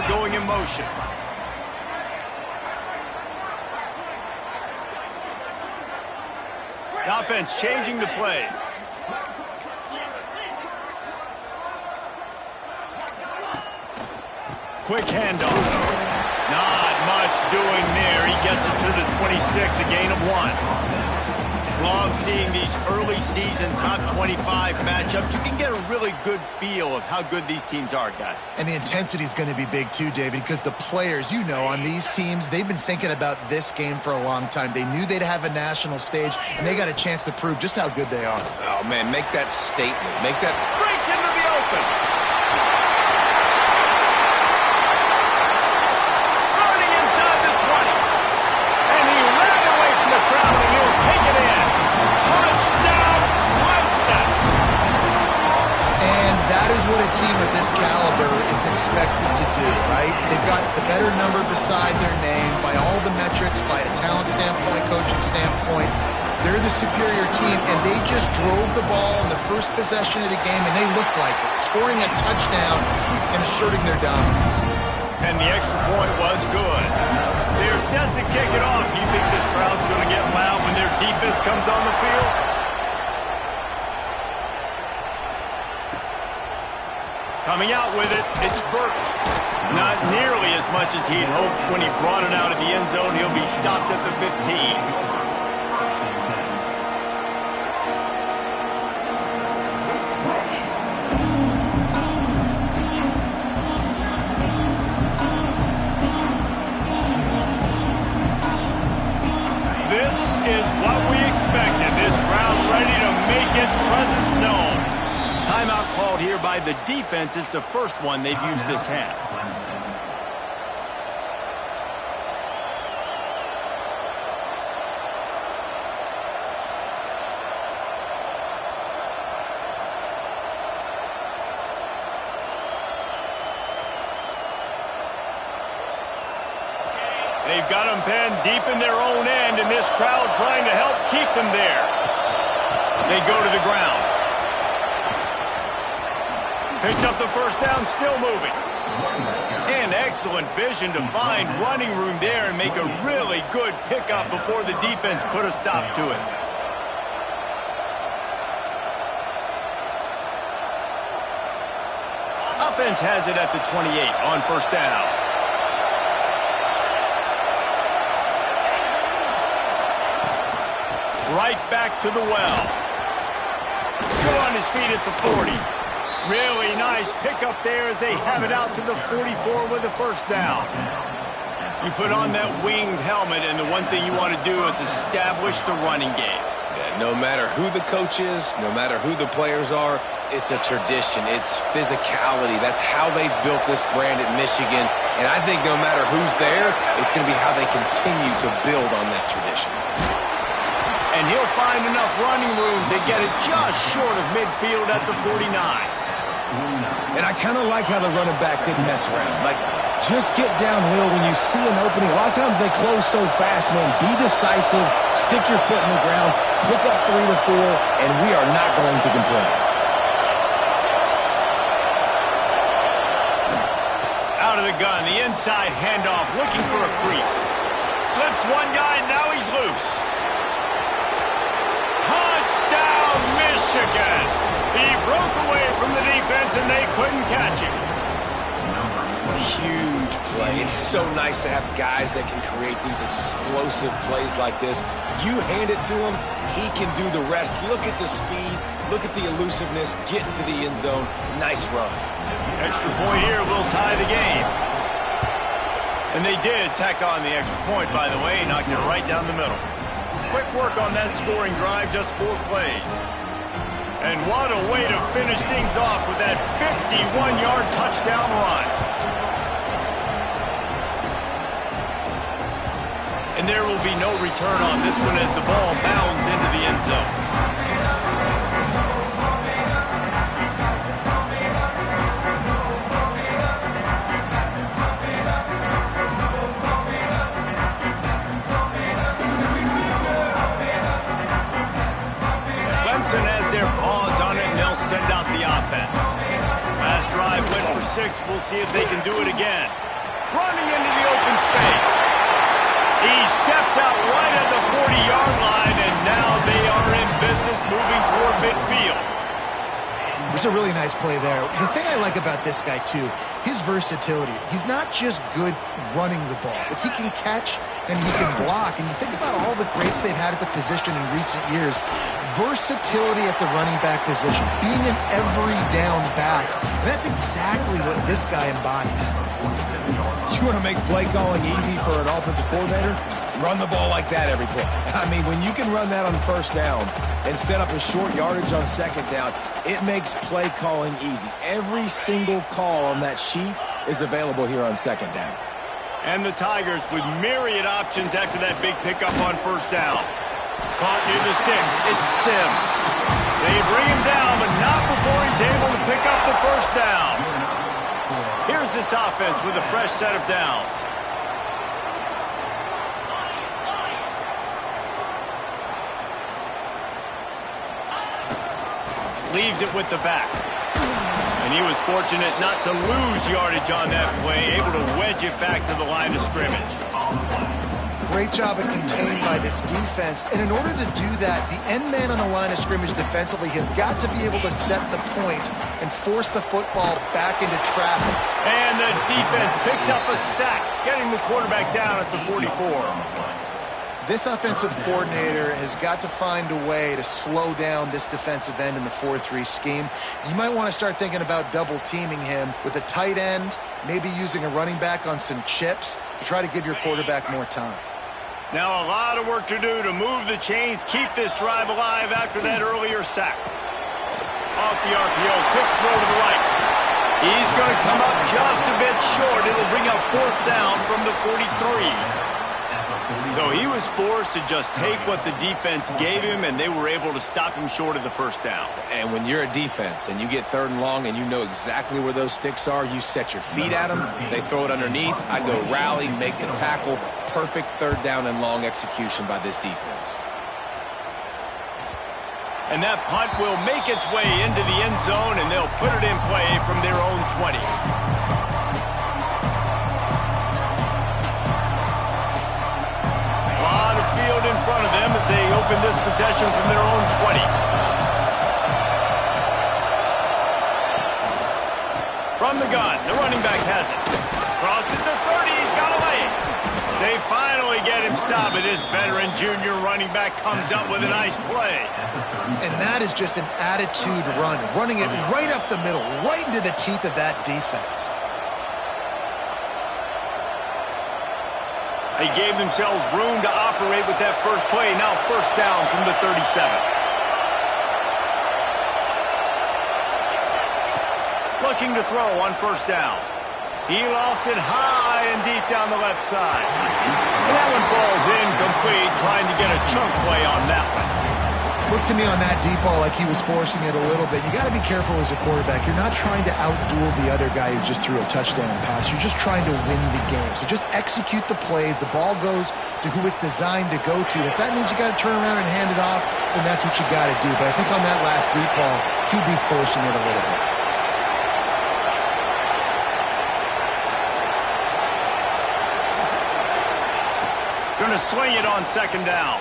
going in motion. The offense changing the play. Quick handoff. Not much doing there. He gets it to the 26, a gain of 1. Love seeing these early season top 25 matchups. You can get a really good feel of how good these teams are, guys. And the intensity is going to be big too, David, because the players, you know, on these teams, they've been thinking about this game for a long time. They knew they'd have a national stage, and they got a chance to prove just how good they are. Oh, man, make that statement. Make that... Breaks into the open. What a team of this caliber is expected to do, right? They've got the better number beside their name by all the metrics, by a talent standpoint, coaching standpoint. They're the superior team, and they just drove the ball in the first possession of the game, and they looked like it, scoring a touchdown and asserting their dominance. And the extra point was good. They're set to kick it off. Do you think this crowd's going to get loud when their defense comes on the field? Coming out with it, it's Burton. Not nearly as much as he'd hoped when he brought it out of the end zone. He'll be stopped at the 15. This is what we expected. This crowd ready to make its presence known. Timeout called here by the defense. It's the first one they've used this half. They've got them pinned deep in their own end, and this crowd trying to help keep them there. They go to the ground. Picks up the first down, still moving. And excellent vision to find running room there and make a really good pickup before the defense put a stop to it. Offense has it at the 28 on first down. Right back to the well. Still on his feet at the 40. Really nice pickup there as they have it out to the 44 with the first down. You put on that winged helmet, and the one thing you want to do is establish the running game. Yeah, no matter who the coach is, no matter who the players are, it's a tradition. It's physicality. That's how they built this brand at Michigan. And I think no matter who's there, it's going to be how they continue to build on that tradition. And he'll find enough running room to get it just short of midfield at the 49. And I kind of like how the running back didn't mess around. Like, just get downhill when you see an opening. A lot of times they close so fast, man. Be decisive, stick your foot in the ground, pick up 3 to 4, and we are not going to complain. Out of the gun, the inside handoff, looking for a crease. Slips one guy, now he's loose. Touchdown, Michigan! He broke away from the defense, and they couldn't catch him. Huge play. It's so nice to have guys that can create these explosive plays like this. You hand it to him, he can do the rest. Look at the speed. Look at the elusiveness. Get into the end zone. Nice run. Extra point here will tie the game. And they did tack on the extra point, by the way. Knocked it right down the middle. Quick work on that scoring drive, just 4 plays. And what a way to finish things off with that 51-yard touchdown run. And there will be no return on this one as the ball bounds into the end zone. Clemson has their paws on it, and they'll send out the offense. Last drive went for 6. We'll see if they can do it again. running into the open space. He steps out right at the 40-yard line, and now they are in business moving toward midfield. There's a really nice play there. The thing I like about this guy, too, his versatility. He's not just good running the ball, but he can catch and he can block. And you think about all the greats they've had at the position in recent years. Versatility at the running back position, being an every down back. And that's exactly what this guy embodies. You want to make play calling easy for an offensive coordinator? Run the ball like that every play. I mean, when you can run that on first down and set up a short yardage on second down, it makes play calling easy. Every single call on that sheet is available here on second down. And the Tigers with myriad options after that big pickup on first down. Caught near the sticks. It's Sims. They bring him down, but not before he's able to pick up the first down. Here's this offense with a fresh set of downs. Leaves it with the back. And he was fortunate not to lose yardage on that play, able to wedge it back to the line of scrimmage. Great job at contained by this defense. And in order to do that, the end man on the line of scrimmage defensively has got to be able to set the point and force the football back into traffic. And the defense picks up a sack, getting the quarterback down at the 44. This offensive coordinator has got to find a way to slow down this defensive end in the 4-3 scheme. You might want to start thinking about double teaming him with a tight end, maybe using a running back on some chips to try to give your quarterback more time. Now a lot of work to do to move the chains, keep this drive alive after that earlier sack. Off the RPO, quick throw to the right. He's going to come up just a bit short. It'll bring up fourth down from the 43. So he was forced to just take what the defense gave him, and they were able to stop him short of the first down. And when you're a defense and you get third and long and you know exactly where those sticks are, you set your feet at them, they throw it underneath, I go rally, make the tackle. Perfect third down and long execution by this defense. And that punt will make its way into the end zone, and they'll put it in play from their own 20. In front of them as they open this possession from their own 20. From the gun, the running back has it. Crosses the 30, he's got away. They finally get him stopped, but this veteran junior running back comes up with a nice play. And that is just an attitude run, running it right up the middle, right into the teeth of that defense. They gave themselves room to operate with that first play. Now first down from the 37. Looking to throw on first down. He lofts it high and deep down the left side. And that one falls incomplete, trying to get a chunk play on that one. Looks to me on that deep ball like he was forcing it a little bit. You got to be careful as a quarterback. You're not trying to outduel the other guy who just threw a touchdown pass. You're just trying to win the game. So just execute the plays. The ball goes to who it's designed to go to. If that means you got to turn around and hand it off, then that's what you got to do. But I think on that last deep ball, he'd be forcing it a little bit. Going to swing it on second down.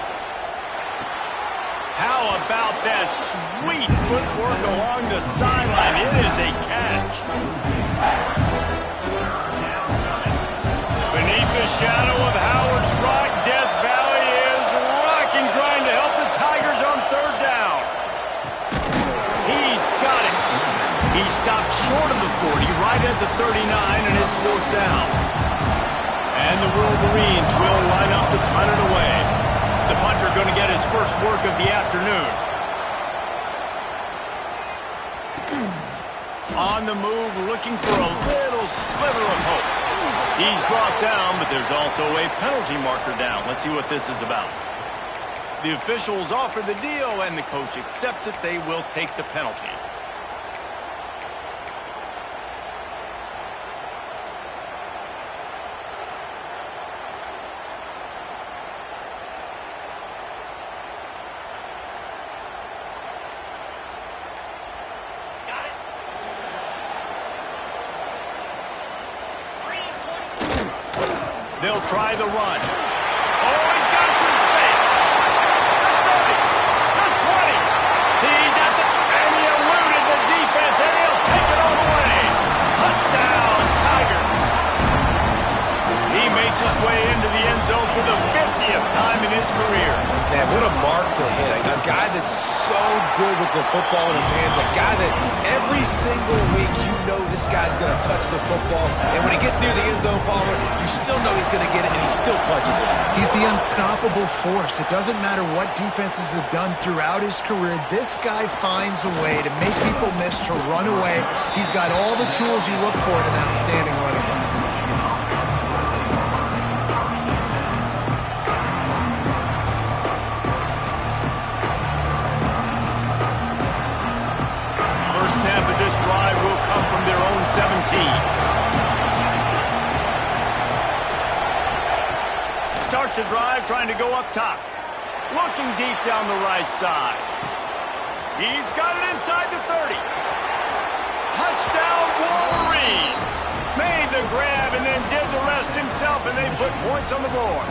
How about that sweet footwork along the sideline? It is a catch. Beneath the shadow of Howard's Rock, Death Valley is rocking, trying to help the Tigers on third down. He's got it. He stopped short of the 40, right at the 39, and it's fourth down. And the Wolverines will line up to punt it away. The punter going to get his first work of the afternoon. On the move, looking for a little sliver of hope. He's brought down, but there's also a penalty marker down. Let's see what this is about. The officials offer the deal, and the coach accepts it. They will take the penalty. They'll try the run. Oh, he's got some space. The 30, the 20. He's at the... And he eluded the defense, and he'll take it all the way. Touchdown, Tigers. He makes his way into the end zone for the 50th time in his career. Man, what a mark to hit. A guy that's so good with the football in his hands. A guy that every single week you know this guy's going to touch the football. And when he gets near the end zone, Palmer, you still know he's going to get it, and he still punches it in. He's the unstoppable force. It doesn't matter what defenses have done throughout his career. This guy finds a way to make people miss, to run away. He's got all the tools you look for in an outstanding running back. Snap of this drive will come from their own 17. Starts the drive trying to go up top. Looking deep down the right side. He's got it inside the 30. Touchdown Wolverines! Made the grab and then did the rest himself, and they put points on the board.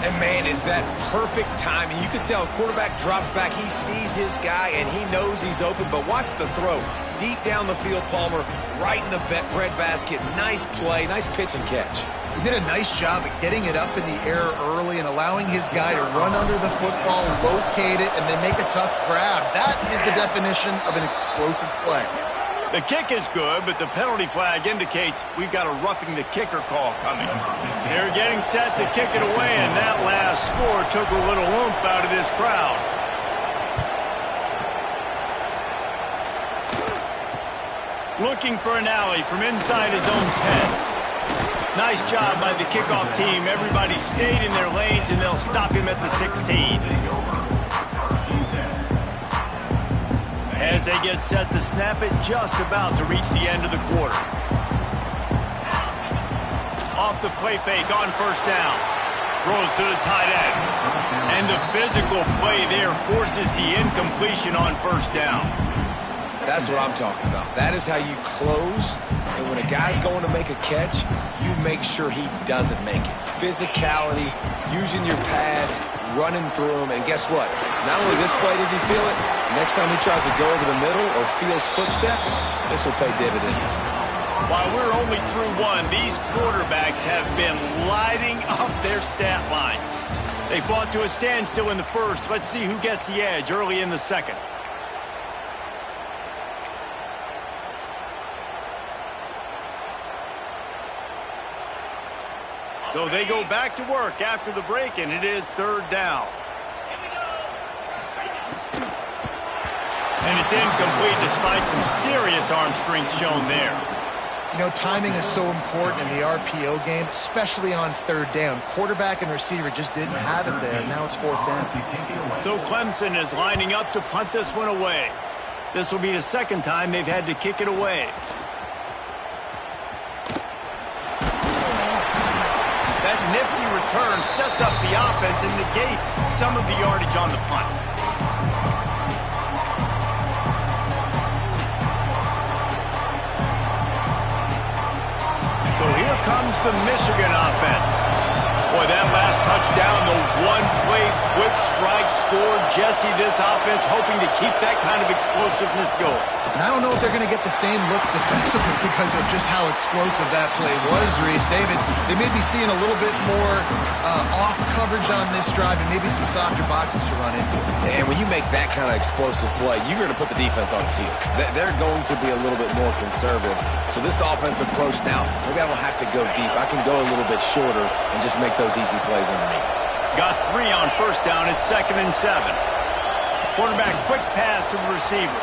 And, man, is that perfect timing. You can tell quarterback drops back. He sees his guy, and he knows he's open. But watch the throw. Deep down the field, Palmer, right in the bread basket. Nice play, nice pitch and catch. He did a nice job at getting it up in the air early and allowing his guy to run under the football, locate it, and then make a tough grab. That is the definition of an explosive play. The kick is good, but the penalty flag indicates we've got a roughing the kicker call coming. They're getting set to kick it away, and that last score took a little oomph out of this crowd. Looking for an alley from inside his own 10. Nice job by the kickoff team. Everybody stayed in their lanes, and they'll stop him at the 16. As they get set to snap it, just about to reach the end of the quarter. Off the play fake on first down. Throws to the tight end. And the physical play there forces the incompletion on first down. That's what I'm talking about. That is how you close. And when a guy's going to make a catch, you make sure he doesn't make it. Physicality, using your pads, running through them. And guess what? Not only this play does he feel it, next time he tries to go over the middle or feels footsteps, this will pay dividends. While we're only through one, these quarterbacks have been lighting up their stat line. They fought to a standstill in the first. Let's see who gets the edge early in the second. So they go back to work after the break, and it is third down. And it's incomplete despite some serious arm strength shown there. You know, timing is so important in the RPO game, especially on third down. Quarterback and receiver just didn't have it there. Now it's fourth down. So Clemson is lining up to punt this one away. This will be the second time they've had to kick it away. That nifty return sets up the offense and negates some of the yardage on the punt. So here comes the Michigan offense. Boy, that last touchdown, the one-play quick strike scored. Jesse, this offense hoping to keep that kind of explosiveness going. And I don't know if they're going to get the same looks defensively because of just how explosive that play was, Reese. David, they may be seeing a little bit more off coverage on this drive and maybe some softer boxes to run into. And when you make that kind of explosive play, you're going to put the defense on its heels. They're going to be a little bit more conservative. So this offensive approach now, maybe I don't have to go deep. I can go a little bit shorter and just make those easy plays underneath. Got 3 on first down. It's 2nd and 7. Quarterback quick pass to the receiver.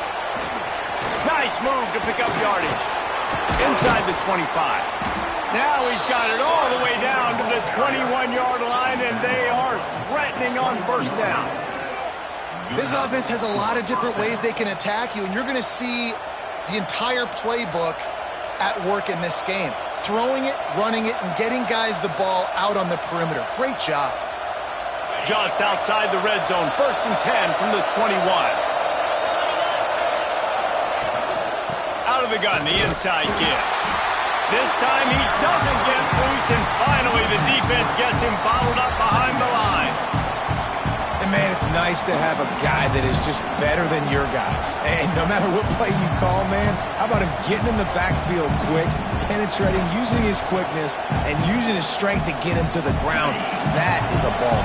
Nice move to pick up yardage. Inside the 25. Now he's got it all the way down to the 21-yard line, and they are threatening on first down. This offense has a lot of different ways they can attack you, and you're going to see the entire playbook at work in this game. Throwing it, running it, and getting guys the ball out on the perimeter. Great job. Just outside the red zone, 1st and 10 from the 21. Out of the gun, the inside give. This time he doesn't get loose, and finally the defense gets him bottled up behind the line. And, man, it's nice to have a guy that is just better than your guys. And no matter what play you call, man, how about him getting in the backfield quick, penetrating, using his quickness, and using his strength to get him to the ground. That is a ball.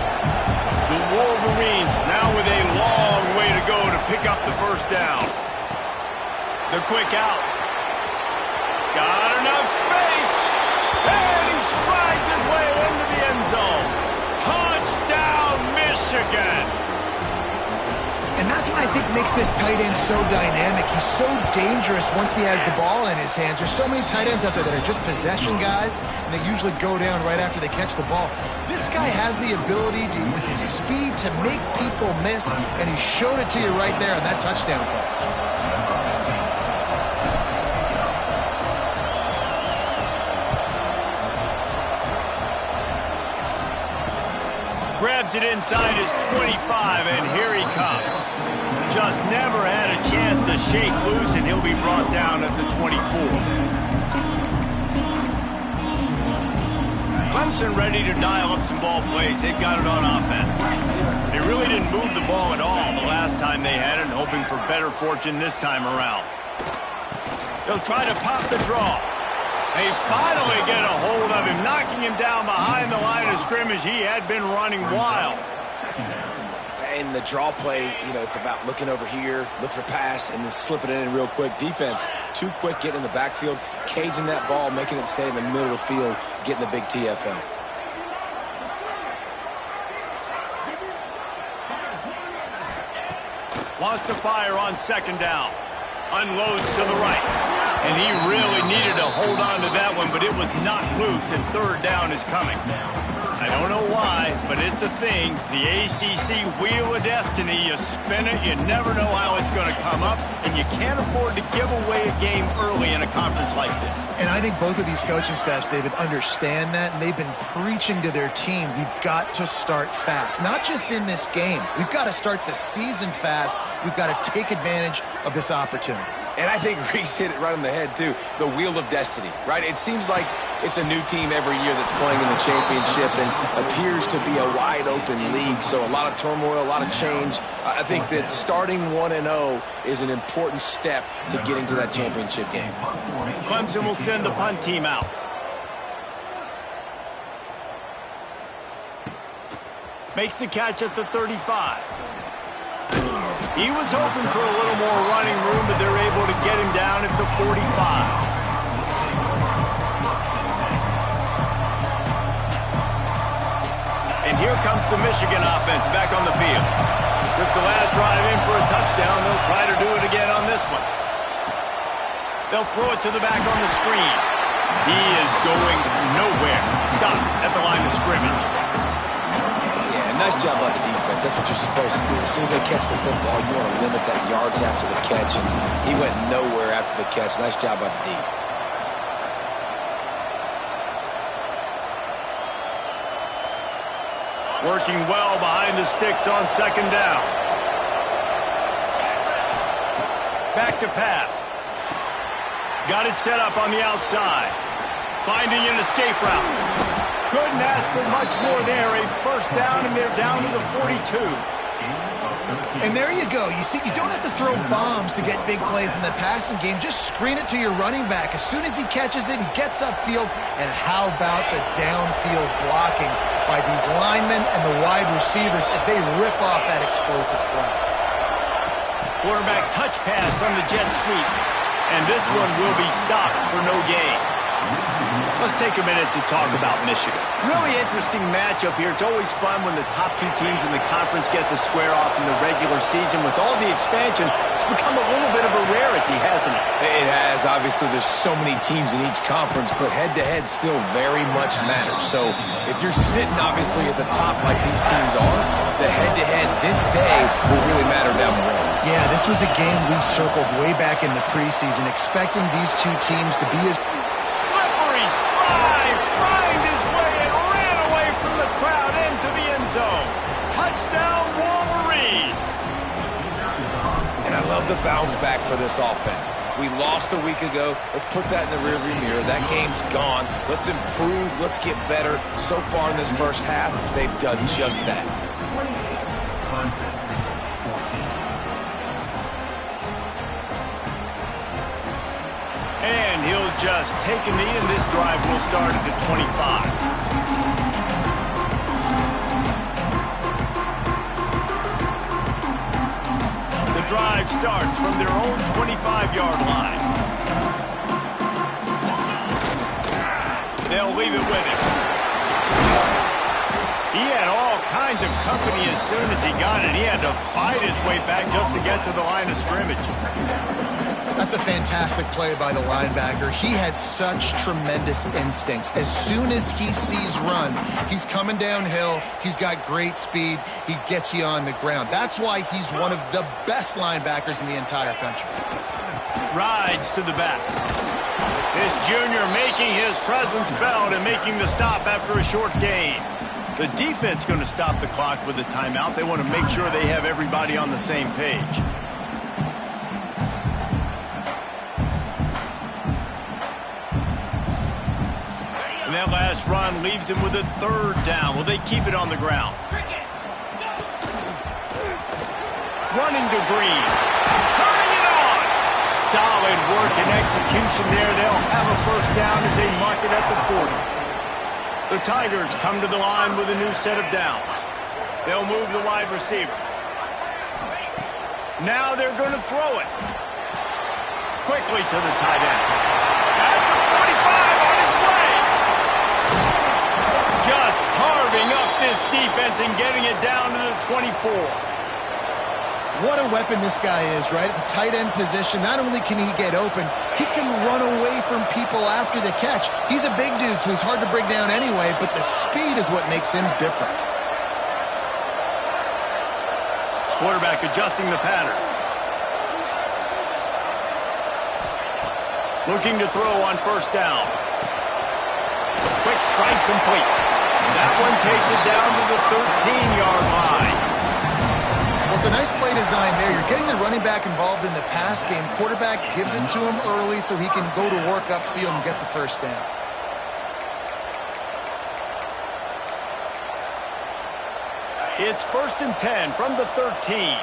The Wolverines now with a long way to go to pick up the first down. The quick out. Got enough space. And he strides his way into the end zone. Touchdown, Michigan. And that's what I think makes this tight end so dynamic. He's so dangerous once he has the ball in his hands. There's so many tight ends out there that are just possession guys, and they usually go down right after they catch the ball. This guy has the ability to, with his speed, to make people miss, and he showed it to you right there on that touchdown play. Grabs it inside his 25, and here he comes. Just never had a chance to shake loose, and he'll be brought down at the 24. Clemson ready to dial up some ball plays. They've got it on offense. They really didn't move the ball at all the last time they had it, hoping for better fortune this time around. They'll try to pop the draw. They finally get a hold of him, knocking him down behind the line of scrimmage. He had been running wild. And the draw play, you know, it's about looking over here, look for pass, and then slipping it in real quick. Defense, too quick getting in the backfield, caging that ball, making it stay in the middle of the field, getting the big TFL. Wants to fire on second down. Unloads to the right. And he really needed to hold on to that one, but it was not loose, and third down is coming. I don't know why, but it's a thing. The ACC Wheel of Destiny, you spin it, you never know how it's going to come up, and you can't afford to give away a game early in a conference like this. And I think both of these coaching staffs, David, understand that, and they've been preaching to their team, we've got to start fast. Not just in this game. We've got to start the season fast. We've got to take advantage of this opportunity. And I think Reese hit it right on the head, too. The Wheel of Destiny, right? It seems like it's a new team every year that's playing in the championship and appears to be a wide-open league. So a lot of turmoil, a lot of change. I think that starting 1-0 is an important step to getting to that championship game. Clemson will send the punt team out. Makes the catch at the 35. He was hoping for a little more running room, but they're able to get him down at the 45. And here comes the Michigan offense back on the field. Took the last drive in for a touchdown. They'll try to do it again on this one. They'll throw it to the back on the screen. He is going nowhere. Stop at the line of scrimmage. Nice job by the defense. That's what you're supposed to do. As soon as they catch the football, you want to limit that yards after the catch, and he went nowhere after the catch. Nice job by the D. Working well behind the sticks on second down. Back to pass. Got it set up on the outside. Finding an escape route. Couldn't ask for much more there. A first down, and they're down to the 42. And there you go. You see, you don't have to throw bombs to get big plays in the passing game. Just screen it to your running back. As soon as he catches it, he gets upfield. And how about the downfield blocking by these linemen and the wide receivers as they rip off that explosive play. Quarterback touch pass on the jet sweep. And this one will be stopped for no gain. Let's take a minute to talk about Michigan. Really interesting matchup here. It's always fun when the top two teams in the conference get to square off in the regular season. With all the expansion, it's become a little bit of a rarity, hasn't it? It has. Obviously, there's so many teams in each conference, but head-to-head still very much matters. So if you're sitting, obviously, at the top like these teams are, the head-to-head this day will really matter down the road. Yeah, this was a game we circled way back in the preseason, expecting these two teams to be as... Slippery slide, find his way and ran away from the crowd into the end zone. Touchdown, Wolverines. And I love love the bounce back for this offense. We lost a week ago. Let's put that in the rearview mirror. That game's gone. Let's improve. Let's get better. So far in this first half, they've done just that. And he'll just take a knee, and this drive will start at the 25. Drive starts from their own 25-yard line. They'll leave it with him. He had all kinds of company as soon as he got it. He had to fight his way back just to get to the line of scrimmage. That's a fantastic play by the linebacker. He has such tremendous instincts. As soon as he sees run, he's coming downhill. He's got great speed. He gets you on the ground. That's why he's one of the best linebackers in the entire country. Rides to the back. This junior making his presence felt and making the stop after a short gain. The defense going to stop the clock with a timeout. They want to make sure they have everybody on the same page. And that last run leaves him with a third down. Will they keep it on the ground? Running to Green. Turning it on. Solid work and execution there. They'll have a first down as they mark it at the 40. The Tigers come to the line with a new set of downs. They'll move the wide receiver. Now they're going to throw it. Quickly to the tight end. At the 45 on his way. Just carving up this defense and getting it down to the 24. What a weapon this guy is, right? At the tight end position, not only can he get open, he can run away from people after the catch. He's a big dude, so he's hard to bring down anyway, but the speed is what makes him different. Quarterback adjusting the pattern. Looking to throw on first down. Quick strike complete. That one takes it down to the 13-yard line. Well, it's a nice play design there. You're getting the running back involved in the pass game. Quarterback gives it to him early so he can go to work upfield and get the first down. It's 1st and 10 from the 13.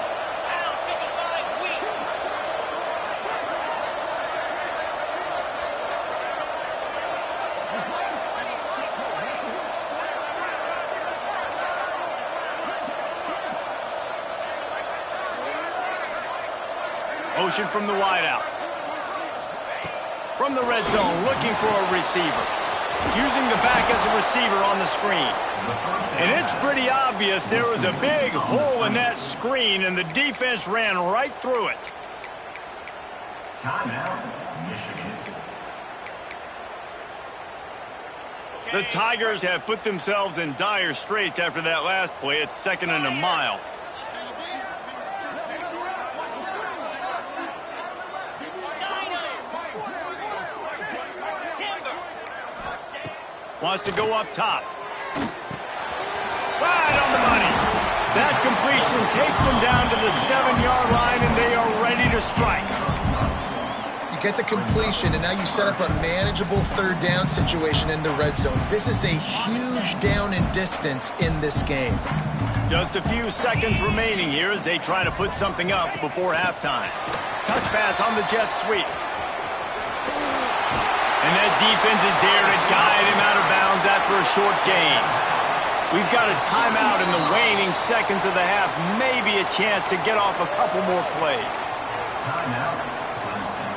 Motion from the wideout. From the red zone, looking for a receiver. Using the back as a receiver on the screen. And it's pretty obvious there was a big hole in that screen, and the defense ran right through it. Timeout, Michigan. The Tigers have put themselves in dire straits after that last play. It's 2nd and a mile. Wants to go up top. Right on the money. That completion takes them down to the 7-yard line, and they are ready to strike. You get the completion, and now you set up a manageable third down situation in the red zone. This is a huge down in distance in this game. Just a few seconds remaining here as they try to put something up before halftime. Touch pass on the jet sweep. And that defense is there to guide him out of bounds after a short gain. We've got a timeout in the waning seconds of the half. Maybe a chance to get off a couple more plays. Timeout, Clemson.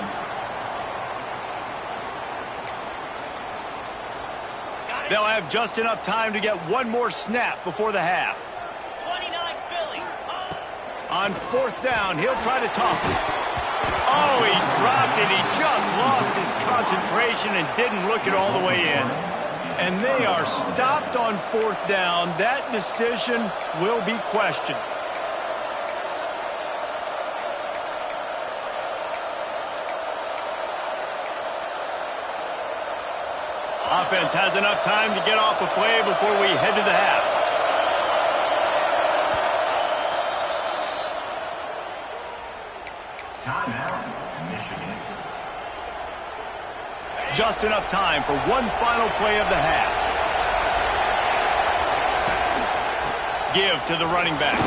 They'll have just enough time to get one more snap before the half. 29 Philly. On 4th down, he'll try to toss it. Oh, he dropped it. He just lost his concentration and didn't look it all the way in. And they are stopped on 4th down. That decision will be questioned. Offense has enough time to get off a play before we head to the half. Just enough time for one final play of the half. Give to the running back.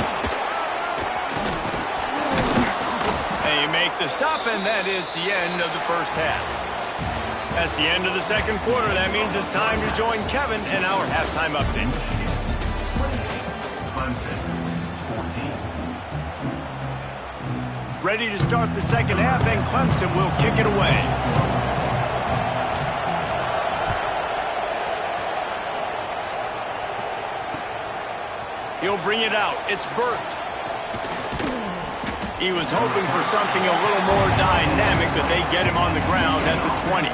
They make the stop, and that is the end of the first half. That's the end of the second quarter. That means it's time to join Kevin in our halftime update. Clemson, 14. Ready to start the second half, and Clemson will kick it away. He'll bring it out. It's Burt. He was hoping for something a little more dynamic, but they get him on the ground at the 20.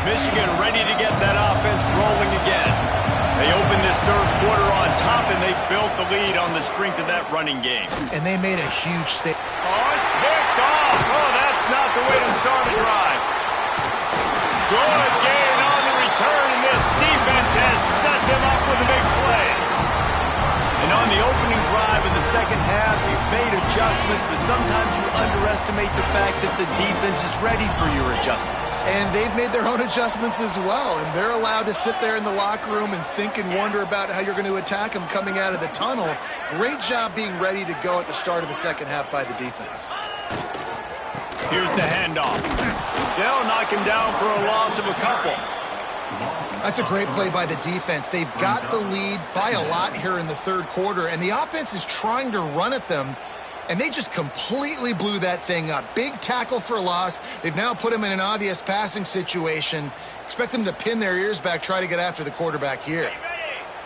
Michigan ready to get that offense rolling again. They opened this third quarter on top, and they built the lead on the strength of that running game. And they made a huge statement. Oh, it's picked off. Oh, that's not the way to start a drive. Good gain on the return, and this defense has set them up with a big play. And on the opening drive of the second half, you've made adjustments, but sometimes you underestimate the fact that the defense is ready for your adjustments. And they've made their own adjustments as well, and they're allowed to sit there in the locker room and think and wonder about how you're going to attack them coming out of the tunnel. Great job being ready to go at the start of the second half by the defense. Here's the handoff. They'll knock him down for a loss of a couple. That's a great play by the defense. They've got the lead by a lot here in the third quarter, and the offense is trying to run at them, and they just completely blew that thing up. Big tackle for a loss. They've now put him in an obvious passing situation. Expect them to pin their ears back, try to get after the quarterback here.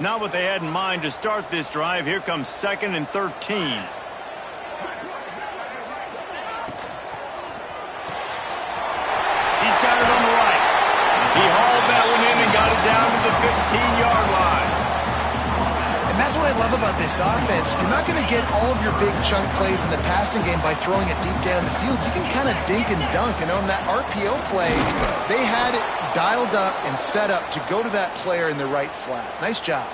Not what they had in mind to start this drive. Here comes 2nd and 13. He's got it on the right. He hauled that one in and got it down to the 15-yard line. And that's what I love about this offense. You're not going to get all of your big chunk plays in the passing game by throwing it deep down the field. You can kind of dink and dunk. And on that RPO play, they had it dialed up and set up to go to that player in the right flat. Nice job.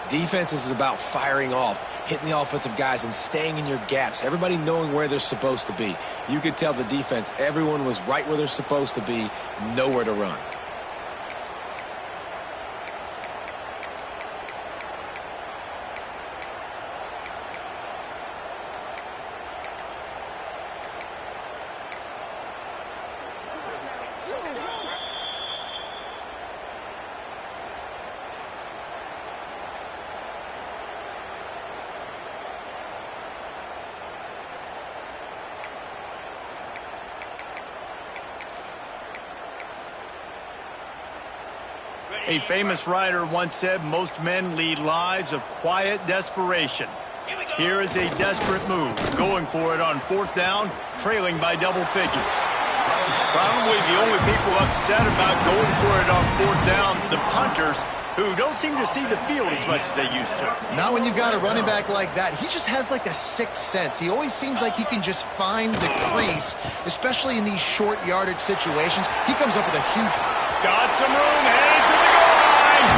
Defense is about firing off, hitting the offensive guys, and staying in your gaps. Everybody knowing where they're supposed to be. You could tell the defense, everyone was right where they're supposed to be, nowhere to run. A famous writer once said, most men lead lives of quiet desperation. Here is a desperate move, going for it on 4th down, trailing by double figures. Probably the only people upset about going for it on 4th down, the punters, who don't seem to see the field as much as they used to. Not when you've got a running back like that. He just has like a sixth sense. He always seems like he can just find the crease, especially in these short yardage situations. He comes up with a huge... Got some room, headed to the goal line,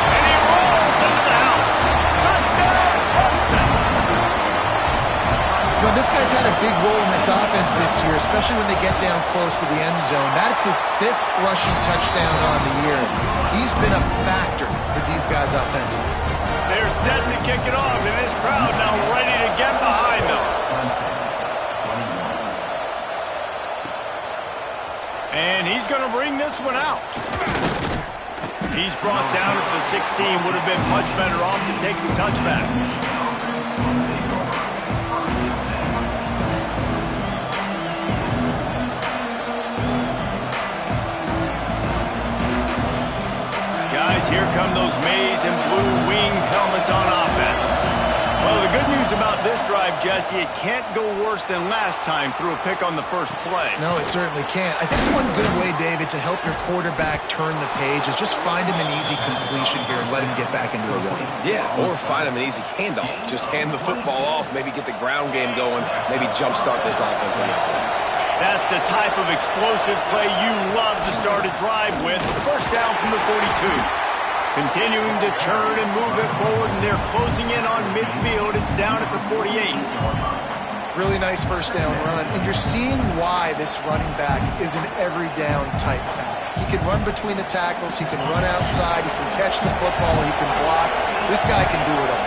and he rolls into the house. Touchdown, Clemson. Well, this guy's had a big role in this offense this year, especially when they get down close to the end zone. That's his 5th rushing touchdown on the year. He's been a factor for these guys offensively. They're set to kick it off, and this crowd now ready to get behind them. And he's going to bring this one out. He's brought down at the 16. Would have been much better off to take the touchback. Guys, here come those maize and blue winged helmets on offense. Well, the good news about this drive, Jesse, it can't go worse than last time through a pick on the first play. No, it certainly can't. I think one good way, David, to help your quarterback turn the page is just find him an easy completion here and let him get back into a rhythm. Yeah, or find him an easy handoff. Just hand the football off, maybe get the ground game going, maybe jumpstart this offense a little bit. That's the type of explosive play you love to start a drive with. First down from the 42. Continuing to churn and move it forward, and they're closing in on midfield. It's down at the 48. Really nice first down run, and you're seeing why this running back is an every down type back. He can run between the tackles, he can run outside, he can catch the football, he can block. This guy can do it all.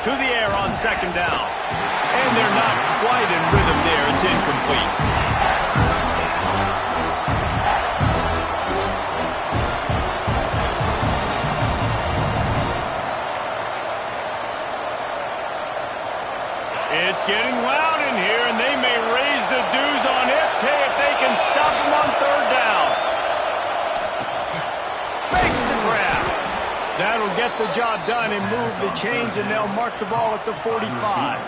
To the air on second down. And they're not quite in rhythm there. It's incomplete. It's getting loud in here, and they may raise the dues on it if they can stop him on third down. Makes the grab. That'll get the job done and move the chains, and they'll mark the ball at the 45.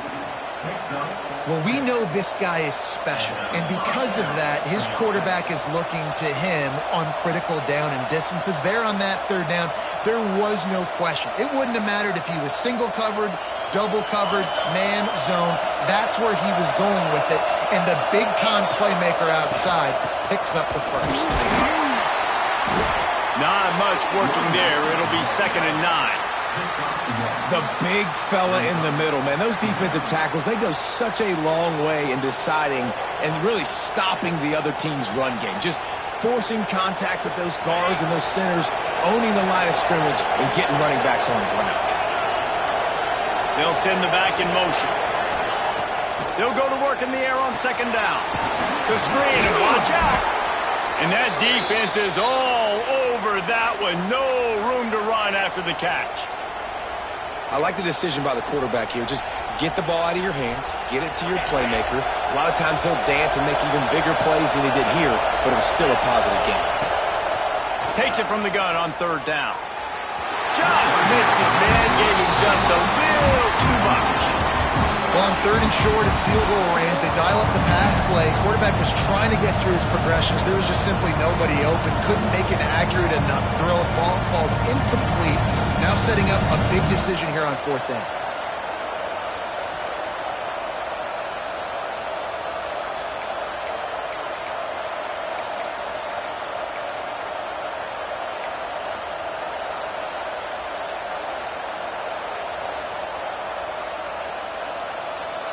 Well, we know this guy is special, and because of that, his quarterback is looking to him on critical down and distances. There on that third down, there was no question. It wouldn't have mattered if he was single covered, double covered, man, zone. That's where he was going with it, and the big-time playmaker outside picks up the first. Not much working there. It'll be 2nd and 9. The big fella in the middle, man. Those defensive tackles, they go such a long way in deciding and really stopping the other team's run game. Just forcing contact with those guards and those centers, owning the line of scrimmage, and getting running backs on the ground. They'll send the back in motion. They'll go to work in the air on second down. The screen, and watch out. And that defense is all over that one. No room to run after the catch. I like the decision by the quarterback here. Just get the ball out of your hands, get it to your playmaker. A lot of times he'll dance and make even bigger plays than he did here, but it was still a positive game. Takes it from the gun on third down. Just missed his man, gave him just a little too much. Well, on third and short and field goal range, they dial up the pass play. Quarterback was trying to get through his progressions. There was just simply nobody open. Couldn't make an accurate enough throw. Ball falls incomplete. Now setting up a big decision here on fourth down.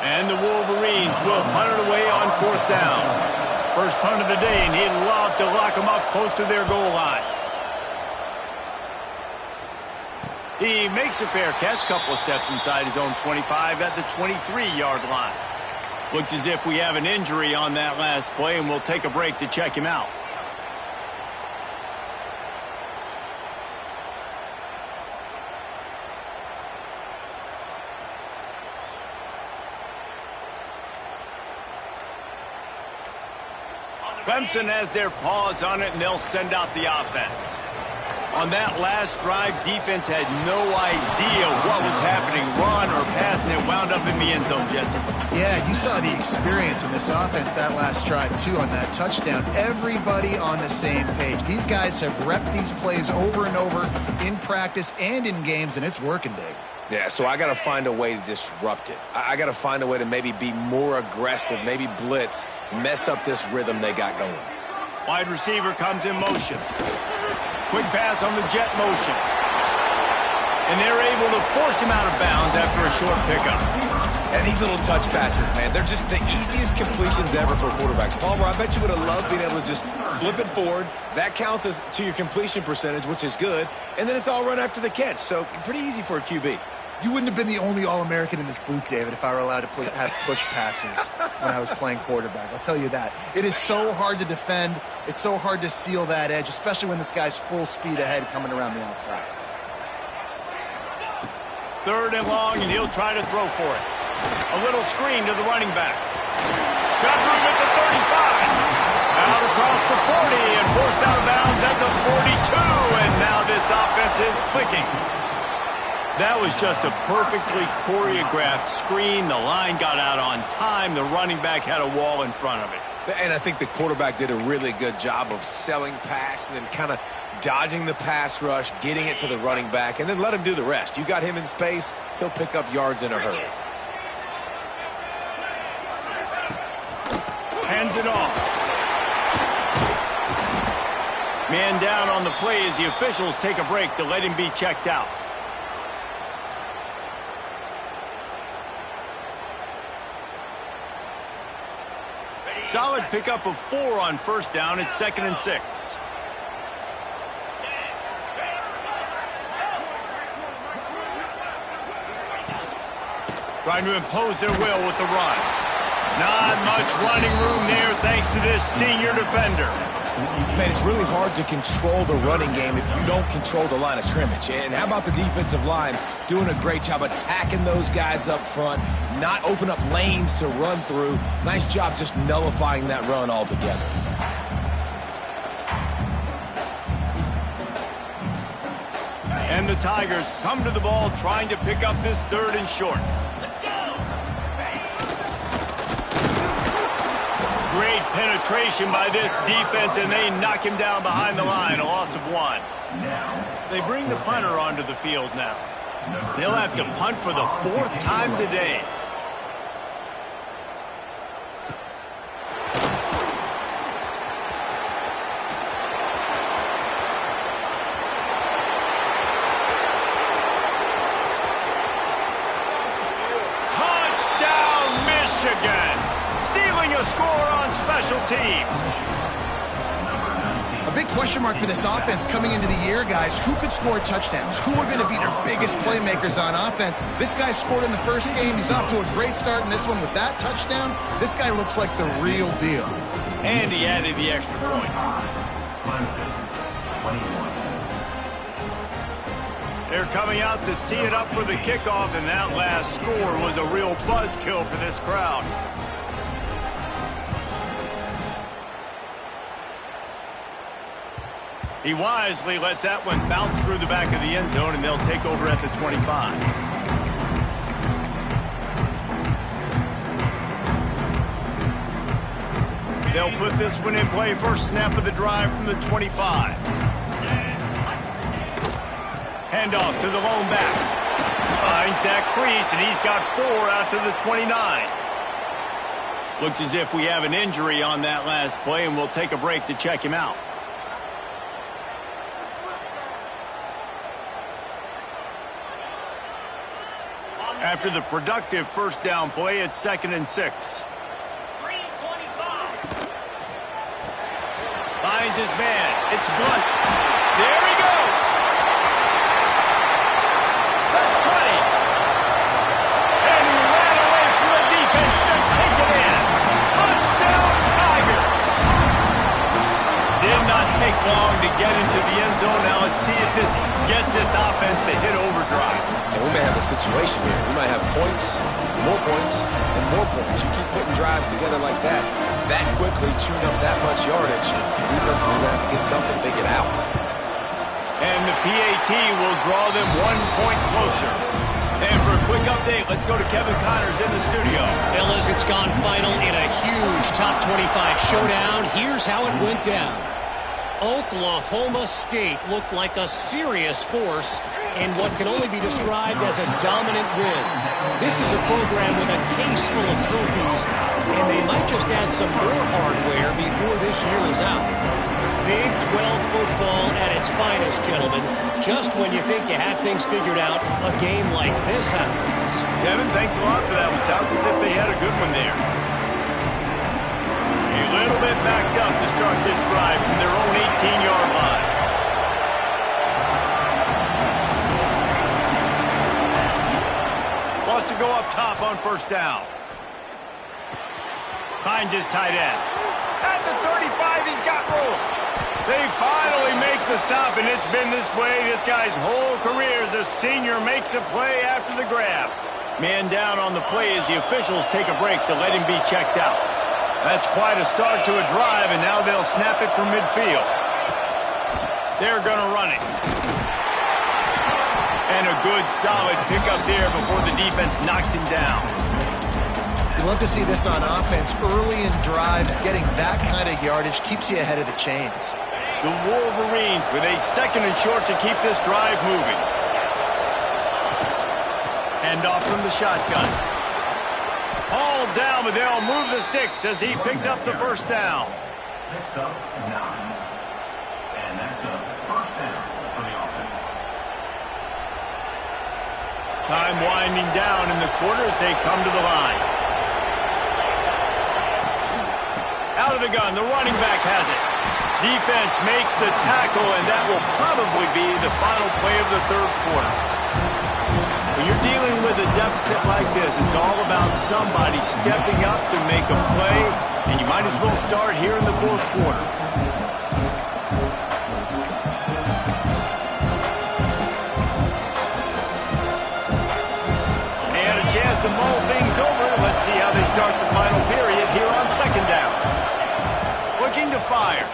And the Wolverines will punt it away on fourth down. First punt of the day, and he'd love to lock them up close to their goal line. He makes a fair catch, couple of steps inside his own 25 at the 23-yard line. Looks as if we have an injury on that last play, and we'll take a break to check him out. Clemson has their paws on it, and they'll send out the offense. On that last drive, defense had no idea what was happening, run or pass, and it wound up in the end zone, Jesse. Yeah, you saw the experience in this offense that last drive, too, on that touchdown. Everybody on the same page. These guys have repped these plays over and over in practice and in games, and it's working, Dave. Yeah, so I got to find a way to disrupt it. I got to find a way to maybe be more aggressive, maybe blitz, mess up this rhythm they got going. Wide receiver comes in motion. Quick pass on the jet motion. And they're able to force him out of bounds after a short pickup. And these little touch passes, man, they're just the easiest completions ever for quarterbacks. Palmer, I bet you would have loved being able to just flip it forward. That counts as to your completion percentage, which is good. And then it's all run after the catch. So pretty easy for a QB. You wouldn't have been the only All-American in this booth, David, if I were allowed to have push passes when I was playing quarterback. I'll tell you that. It is so hard to defend. It's so hard to seal that edge, especially when this guy's full speed ahead coming around the outside. Third and long, and he'll try to throw for it. A little screen to the running back. Got room at the 35. Out across the 40 and forced out of bounds at the 42. And now this offense is clicking. That was just a perfectly choreographed screen. The line got out on time. The running back had a wall in front of it. And I think the quarterback did a really good job of selling pass and then kind of dodging the pass rush, getting it to the running back, and then let him do the rest. You got him in space, he'll pick up yards in a hurry. Hands it off. Man down on the play as the officials take a break to let him be checked out. Solid pickup of 4 on first down. It's 2nd and 6. Trying to impose their will with the run. Not much running room there thanks to this senior defender. Man, it's really hard to control the running game if you don't control the line of scrimmage. And how about the defensive line doing a great job attacking those guys up front, not open up lanes to run through. Nice job just nullifying that run altogether. And the Tigers come to the ball trying to pick up this 3rd and short. Great penetration by this defense, and they knock him down behind the line, a loss of 1. They bring the punter onto the field now. They'll have to punt for the 4th time today. Touchdown, Michigan! Stealing a score on special teams. A big question mark for this offense coming into the year, guys. Who could score touchdowns? Who are going to be their biggest playmakers on offense? This guy scored in the first game. He's off to a great start in this one with that touchdown. This guy looks like the real deal. And he added the extra point. Clemson, 21. They're coming out to tee it up for the kickoff, and that last score was a real buzzkill for this crowd. He wisely lets that one bounce through the back of the end zone, and they'll take over at the 25. They'll put this one in play. First snap of the drive from the 25. Handoff to the lone back. Finds that crease, and he's got 4 out to the 29. Looks as if we have an injury on that last play, and we'll take a break to check him out. After the productive first down play, it's 2nd and 6. 3:25. Finds his man. It's Blunt. There he goes. The 20. And he ran away from the defense to take it in. Touchdown, Tigers. Did not take long to get into the end zone. Now let's see if this gets this offense to hit overdrive. And we may have a situation here. We might have points, and more points. You keep putting drives together like that quickly, chewing up that much yardage, defenses are going to have to get something figured out. And the PAT will draw them 1 point closer. And for a quick update, let's go to Kevin Connors in the studio. Fellas, it's gone final in a huge top 25 showdown. Here's how it went down. Oklahoma State looked like a serious force in what can only be described as a dominant win. This is a program with a case full of trophies, and they might just add some more hardware before this year is out. Big 12 football at its finest, gentlemen. Just when you think you have things figured out, a game like this happens. Kevin, thanks a lot for that. It sounds as if they had a good one there. A little bit backed up to start this drive from their own 18-yard line. Wants to go up top on first down. Finds his tight end. At the 35, he's got room. They finally make the stop, and it's been this way this guy's whole career as a senior makes a play after the grab. Man down on the play as the officials take a break to let him be checked out. That's quite a start to a drive, and now they'll snap it from midfield. They're going to run it. And a good, solid pickup there before the defense knocks him down. You love to see this on offense. Early in drives, getting that kind of yardage keeps you ahead of the chains. The Wolverines with a 2nd and short to keep this drive moving. Hand off from the shotgun. Hauled down, but they'll move the sticks as he picks up the first down. Next up, 9. And that's a first down for the offense. Time winding down in the quarter as they come to the line. Out of the gun, the running back has it. Defense makes the tackle, and that will probably be the final play of the third quarter. When you're dealing with a deficit like this, it's all about somebody stepping up to make a play, and you might as well start here in the fourth quarter. They had a chance to mull things over. Let's see how they start the final period here on second down. Looking to fire.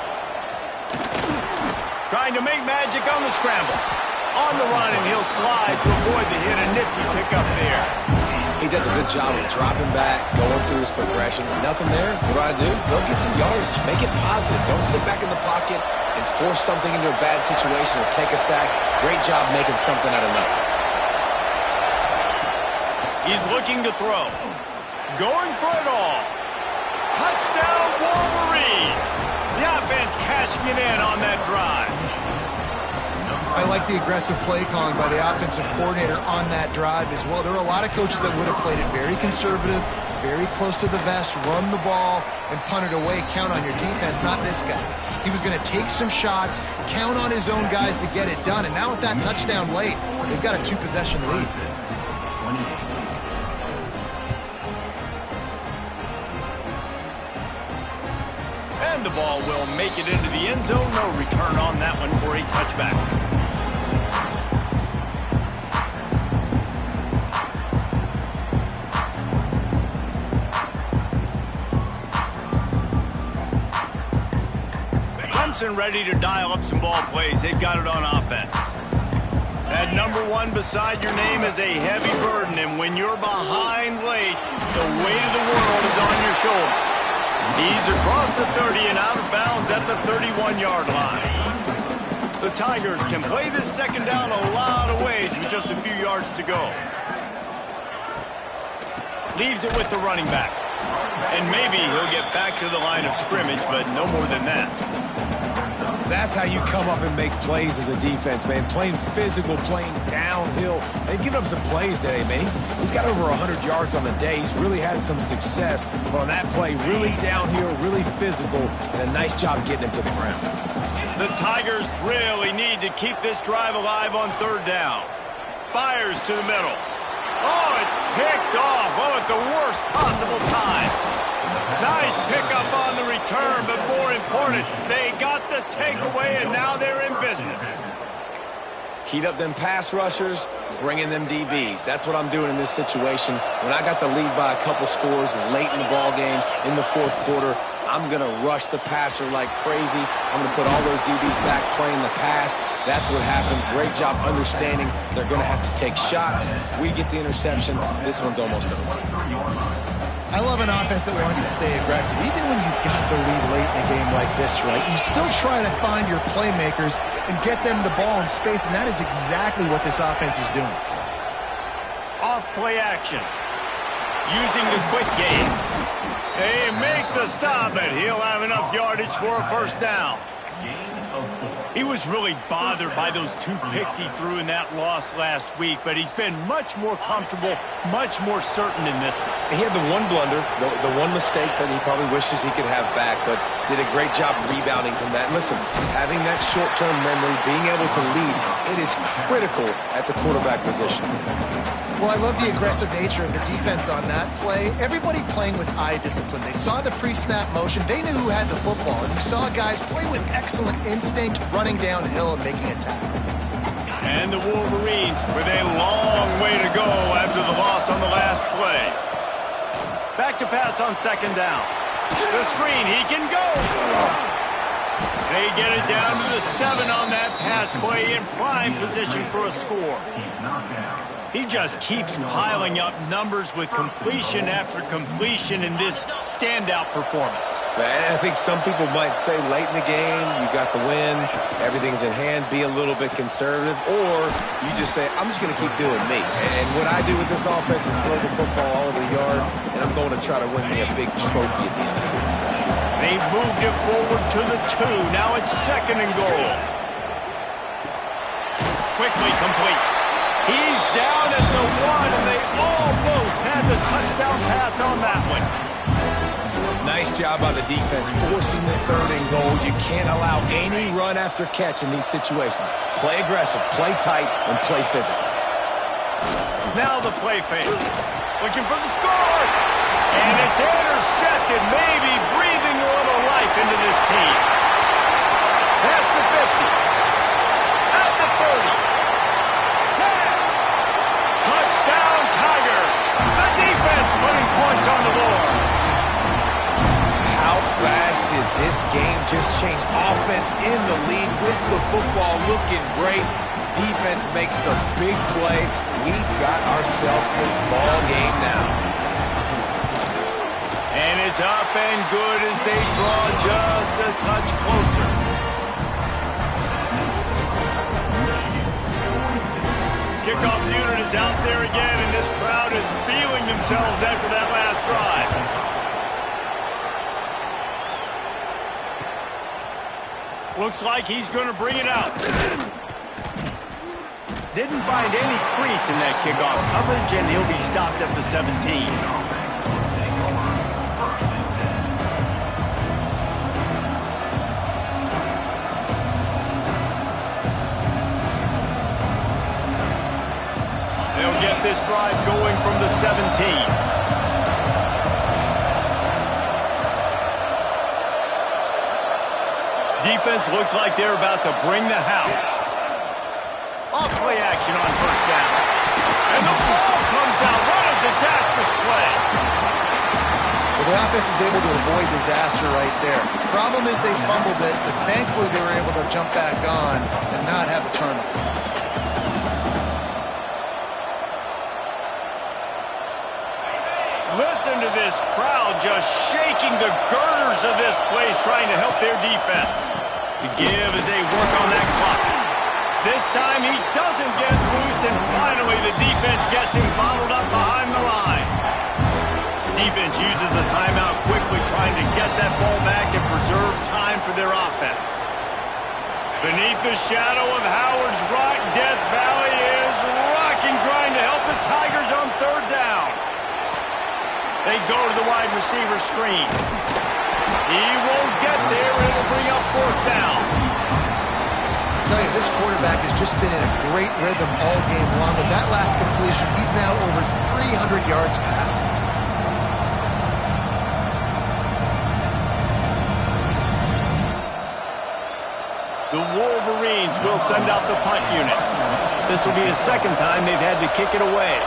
Trying to make magic on the scramble. On the run, and he'll slide to avoid the hit. A nifty pickup there. He does a good job of dropping back, going through his progressions. Nothing there. What do? Go get some yardage. Make it positive. Don't sit back in the pocket and force something into a bad situation or take a sack. Great job making something out of nothing. He's looking to throw. Going for it all. Touchdown, Wolverines. The offense cashing it in on that drive. I like the aggressive play calling by the offensive coordinator on that drive as well. There were a lot of coaches that would have played it very conservative, very close to the vest, run the ball, and punt it away. Count on your defense, not this guy. He was going to take some shots, count on his own guys to get it done. And now with that touchdown late, they've got a two-possession lead. And the ball will make it into the end zone. No return on that one for a touchback. Clemson ready to dial up some ball plays. They've got it on offense. That number one beside your name is a heavy burden, and when you're behind late, the weight of the world is on your shoulders. He's across the 30 and out of bounds at the 31-yard line. The Tigers can play this second down a lot of ways with just a few yards to go. Leaves it with the running back. And maybe he'll get back to the line of scrimmage, but no more than that. That's how you come up and make plays as a defense, man. Playing physical, playing downhill. They've given up some plays today, man. He's got over 100 yards on the day. He's really had some success. But on that play, really downhill, really physical, and a nice job getting him to the ground. The Tigers really need to keep this drive alive on third down. Fires to the middle. Oh, it's picked off. Oh, at the worst possible time. Nice pickup on the return, but more important, they got the takeaway, and now they're in business. Heat up them pass rushers, bring in them DBs. That's what I'm doing in this situation. When I got the lead by a couple scores late in the ball game, in the fourth quarter, I'm going to rush the passer like crazy. I'm going to put all those DBs back playing the pass. That's what happened. Great job understanding they're going to have to take shots. We get the interception. This one's almost over. I love an offense that wants to stay aggressive. Even when you've got the lead late in a game like this, right, you still try to find your playmakers and get them the ball in space, and that is exactly what this offense is doing. Off play action. Using the quick game. They make the stop, and he'll have enough yardage for a first down. He was really bothered by those two picks he threw in that loss last week, but he's been much more comfortable, much more certain in this one. He had the one blunder, the one mistake that he probably wishes he could have back, but did a great job rebounding from that. And listen, having that short-term memory, being able to lead, it is critical at the quarterback position. Well, I love the aggressive nature of the defense on that play. Everybody playing with eye discipline. They saw the pre-snap motion. They knew who had the football. And you saw guys play with excellent instinct, running downhill and making a tackle. And the Wolverines with a long way to go after the loss on the last play. Back to pass on second down. The screen, he can go. They get it down to the 7 on that pass play in prime position for a score. He just keeps piling up numbers with completion after completion in this standout performance. I think some people might say late in the game, you got the win, everything's in hand, be a little bit conservative, or you just say, I'm just going to keep doing me. And what I do with this offense is throw the football all over the yard, and I'm going to try to win me a big trophy at the end of the year. They've moved it forward to the 2. Now it's 2nd and goal. Quickly complete. He's down at the 1, and they almost had the touchdown pass on that one. Nice job by the defense forcing the 3rd and goal. You can't allow any run after catch in these situations. Play aggressive, play tight, and play physical. Now the play fake. Looking for the score. And it's intercepted, maybe breathing a little life into this team. Past the 50. At the 30. 10. Touchdown, Tiger. The defense putting points on the board. How fast did this game just change? Offense in the lead with the football looking great. Defense makes the big play. We've got ourselves a ball game now. And it's up and good as they draw just a touch closer. Kickoff unit is out there again, and this crowd is feeling themselves after that last drive. Looks like he's going to bring it out. Didn't find any crease in that kickoff coverage, and he'll be stopped at the 17. They'll get this drive going from the 17. Defense looks like they're about to bring the house. Off play action on 1st down. And the ball comes out. What a disastrous play. Well, the offense is able to avoid disaster right there. Problem is they fumbled it, but thankfully they were able to jump back on and not have a turnover. Listen to this crowd just shaking the girders of this place, trying to help their defense. The give as they work on that clock. This time he doesn't get loose, and finally the defense gets him bottled up behind the line. The defense uses a timeout quickly, trying to get that ball back and preserve time for their offense. Beneath the shadow of Howard's Rock, Death Valley is rocking, trying to help the Tigers on 3rd down. They go to the wide receiver screen. He won't get there. It'll bring up 4th down. I tell you, this quarterback has just been in a great rhythm all game long. With that last completion, he's now over 300 yards passing. The Wolverines will send out the punt unit. This will be the 2nd time they've had to kick it away.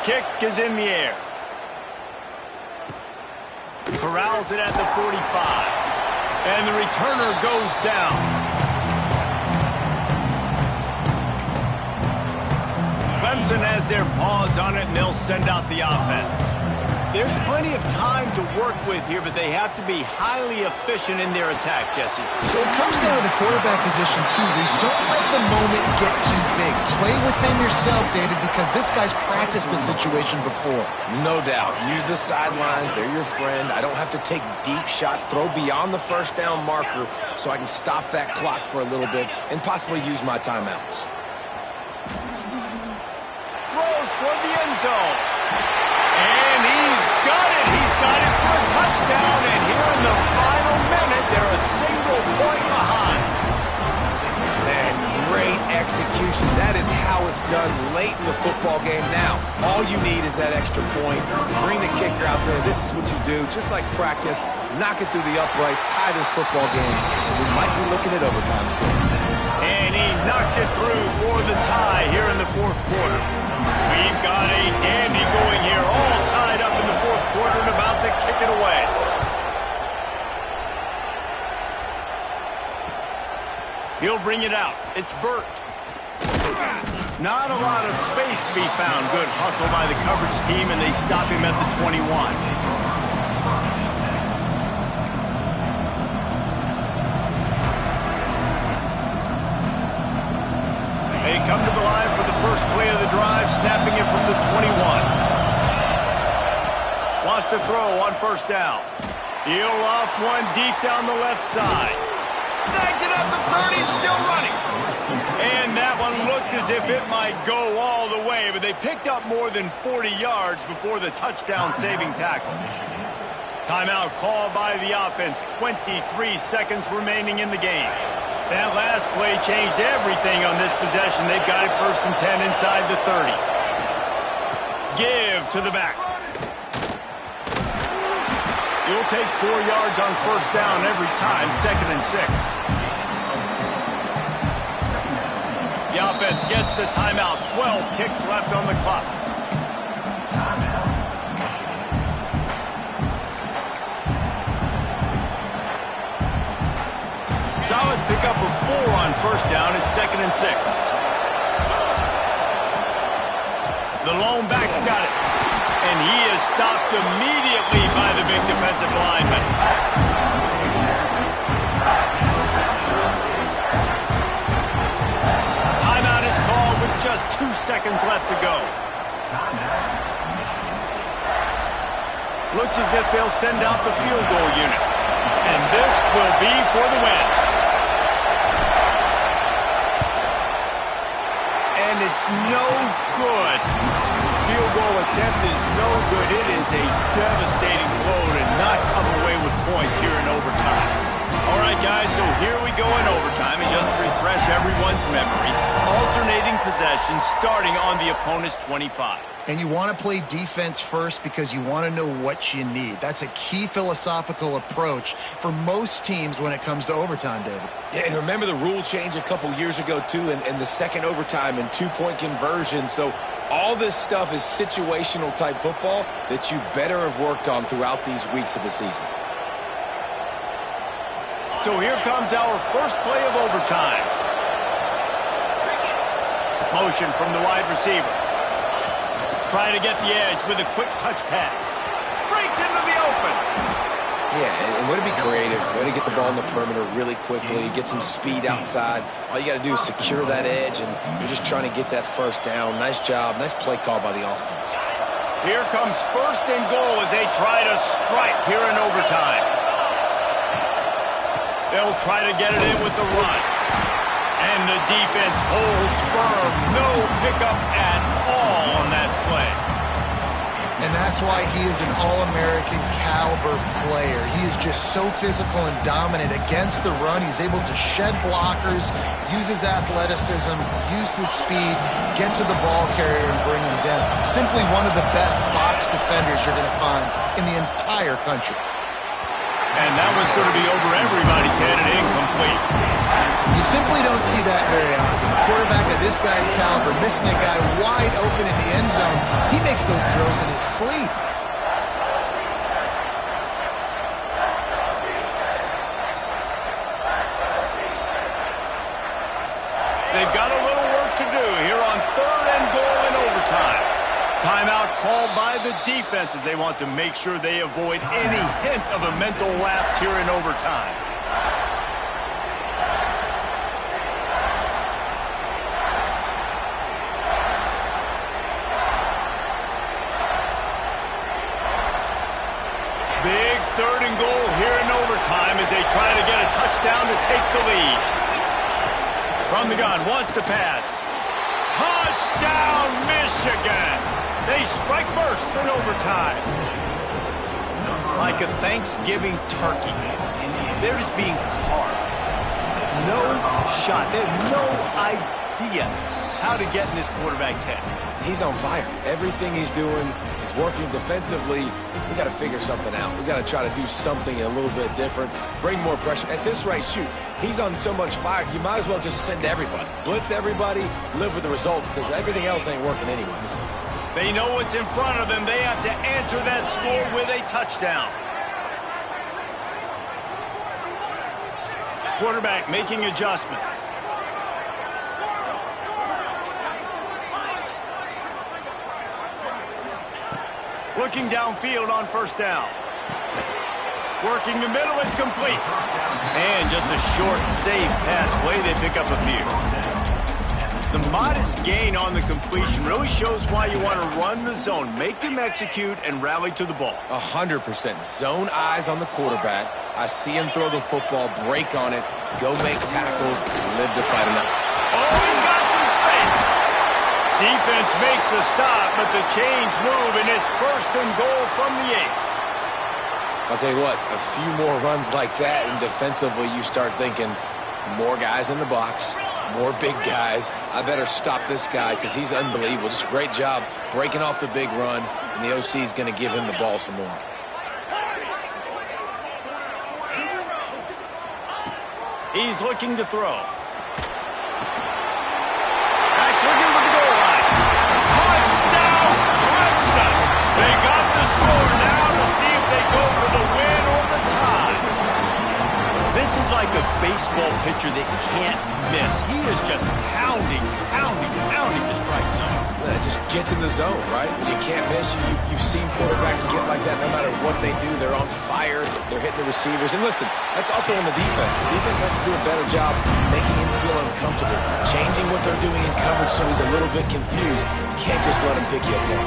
Kick is in the air. Corrals it at the 45. And the returner goes down. Clemson has their paws on it, and they'll send out the offense. There's plenty of time to work with here, but they have to be highly efficient in their attack, Jesse. So it comes down to the quarterback position, too, Reese. Don't let the moment get too big. Play within yourself, David, because this guy's practiced this situation before. No doubt. Use the sidelines. They're your friend. I don't have to take deep shots, throw beyond the 1st down marker so I can stop that clock for a little bit and possibly use my timeouts. Throws toward the end zone. And he's got it. He's got it for a touchdown. And here in the final minute, they're a single point behind. And great execution. That is how it's done late in the football game. Now, all you need is that extra point. Bring the kicker out there. This is what you do. Just like practice, knock it through the uprights, tie this football game, and we might be looking at overtime soon. And he knocks it through for the tie here in the 4th quarter. We've got a dandy going here, all tied up in the 4th quarter and about to kick it away. He'll bring it out. It's Burt. Not a lot of space to be found. Good hustle by the coverage team, and they stop him at the 21. They come to the line for the first play of the drive, snapping it from the 21. Wants to throw on first down. He'll off one deep down the left side. Snags it at the 30 and still running. And that one looked as if it might go all the way, but they picked up more than 40 yards before the touchdown-saving tackle. Timeout called by the offense. 23 seconds remaining in the game. That last play changed everything on this possession. They've got it 1st and 10 inside the 30. Give to the back. You'll take 4 yards on first down every time, 2nd and 6. The offense gets the timeout. 12 ticks left on the clock. Solid pickup of 4 on first down. It's 2nd and 6. The lone back's got it. And he is stopped immediately by the big defensive lineman. Timeout is called with just 2 seconds left to go. Looks as if they'll send out the field goal unit. And this will be for the win. And it's no good. Field goal attempt is no good. It is a devastating blow to not come away with points here in overtime. All right, guys, so here we go in overtime. And just to refresh everyone's memory, alternating possession starting on the opponent's 25. And you want to play defense first because you want to know what you need. That's a key philosophical approach for most teams when it comes to overtime, David. Yeah, and remember the rule change a couple years ago, too, and the second overtime and 2-point conversion. So all this stuff is situational type football that you better have worked on throughout these weeks of the season. So here comes our first play of overtime. Motion from the wide receiver. Trying to get the edge with a quick touch pass. Breaks into the open. Yeah, and way to be creative. Way to get the ball in the perimeter really quickly. Get some speed outside. All you got to do is secure that edge, and you're just trying to get that first down. Nice job. Nice play call by the offense. Here comes 1st and goal as they try to strike here in overtime. They'll try to get it in with the run. And the defense holds firm. No pickup at all on that play. And that's why he is an All-American caliber player. He is just so physical and dominant against the run. He's able to shed blockers, use his athleticism, use his speed, get to the ball carrier and bring him down. Simply one of the best box defenders you're going to find in the entire country. And that one's going to be over everybody's head and incomplete. You simply don't see that very often. A quarterback of this guy's caliber missing a guy wide open in the end zone. He makes those throws in his sleep. They've got a little work to do here on 3rd and goal in overtime. Timeout called by the defense as they want to make sure they avoid any hint of a mental lapse here in overtime. Big 3rd and goal here in overtime as they try to get a touchdown to take the lead. From the gun, wants to pass. Touchdown, Michigan! They strike first in overtime. Like a Thanksgiving turkey. They're just being carved. No shot. They have no idea how to get in this quarterback's head. He's on fire. Everything he's doing is working defensively. We got to figure something out. We got to try to do something a little bit different, bring more pressure. At this rate, shoot, he's on so much fire, you might as well just send everybody. Blitz everybody, live with the results, because everything else ain't working anyways. They know what's in front of them. They have to answer that score with a touchdown. Quarterback making adjustments. Looking downfield on first down. Working the middle, it's complete. And just a short, safe pass play, they pick up a few. The modest gain on the completion really shows why you want to run the zone, make them execute, and rally to the ball. 100%. Zone eyes on the quarterback. I see him throw the football, break on it, go make tackles, and live to fight another. Oh, he's got some space. Defense makes a stop, but the chains move, and it's first and goal from the 8. I'll tell you what, a few more runs like that, and defensively you start thinking, more guys in the box, more big guys. I better stop this guy because he's unbelievable. Just a great job breaking off the big run, and the OC is going to give him the ball some more. He's looking to throw. That's looking for the goal line. Touchdown, Clemson! They got the score now to see if they go for the win or the tie. This is like a baseball pitcher that can't miss. He is just pounding the strike zone. It just gets in the zone, right? When you can't miss, you've seen quarterbacks get like that no matter what they do. They're on fire. They're hitting the receivers. And listen, that's also on the defense. The defense has to do a better job making him feel uncomfortable, changing what they're doing in coverage so he's a little bit confused. You can't just let him pick you apart.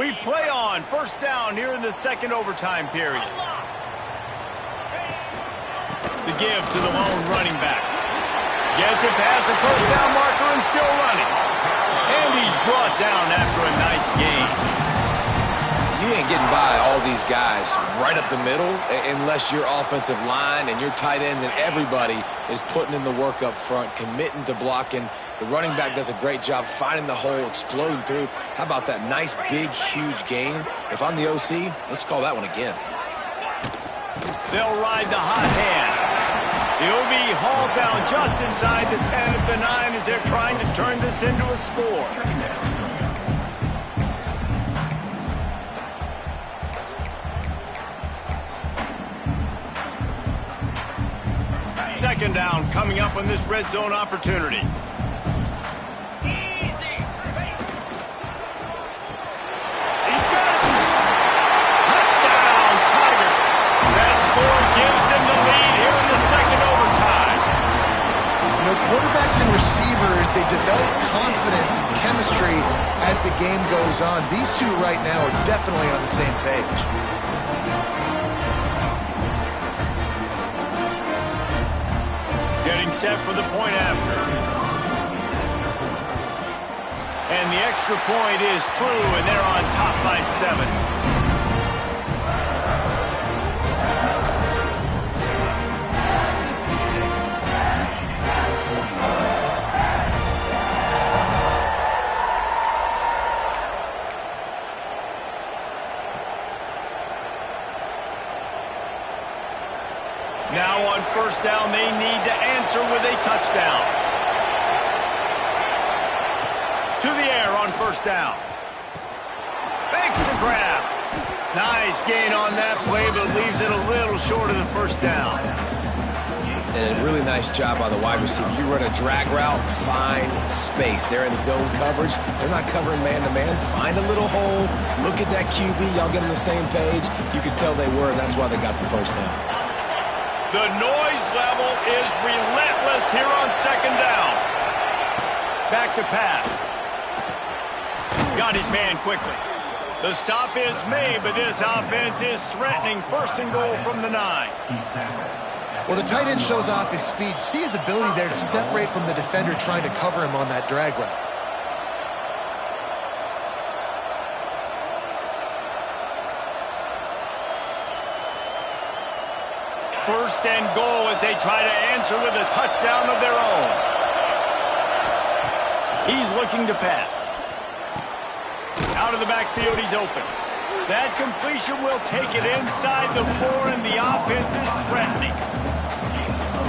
We play on first down here in the second overtime period. The give to the lone running back. Gets it past the first down marker and still running. And he's brought down after a nice gain. You ain't getting by all these guys right up the middle unless your offensive line and your tight ends and everybody is putting in the work up front, committing to blocking. The running back does a great job finding the hole, exploding through. How about that nice, big, huge gain? If I'm the OC, let's call that one again. They'll ride the hot hand. He'll be hauled down just inside the 10 at the 9 as they're trying to turn this into a score. Second down coming up on this red zone opportunity. Easy. He's got it. Touchdown, Tigers. That score gives them the lead here in the second overtime. You know, quarterbacks and receivers, they develop confidence and chemistry as the game goes on. These two right now are definitely on the same page. Getting set for the point after. And the extra point is true, and they're on top by 7. Now on first down, they need to answer with a touchdown. To the air on first down. Makes the grab. Nice gain on that play, but leaves it a little short of the first down. And a really nice job by the wide receiver. You run a drag route, find space. They're in zone coverage. They're not covering man-to-man. Find a little hole. Look at that QB. Y'all get on the same page. You could tell they were, and that's why they got the first down. The noise level is relentless here on second down. Back to pass. Got his man quickly. The stop is made, but this offense is threatening first and goal from the 9. Well, the tight end shows off his speed. See his ability there to separate from the defender trying to cover him on that drag route. First and goal as they try to answer with a touchdown of their own. He's looking to pass. Out of the backfield, he's open. That completion will take it inside the 4, and the offense is threatening.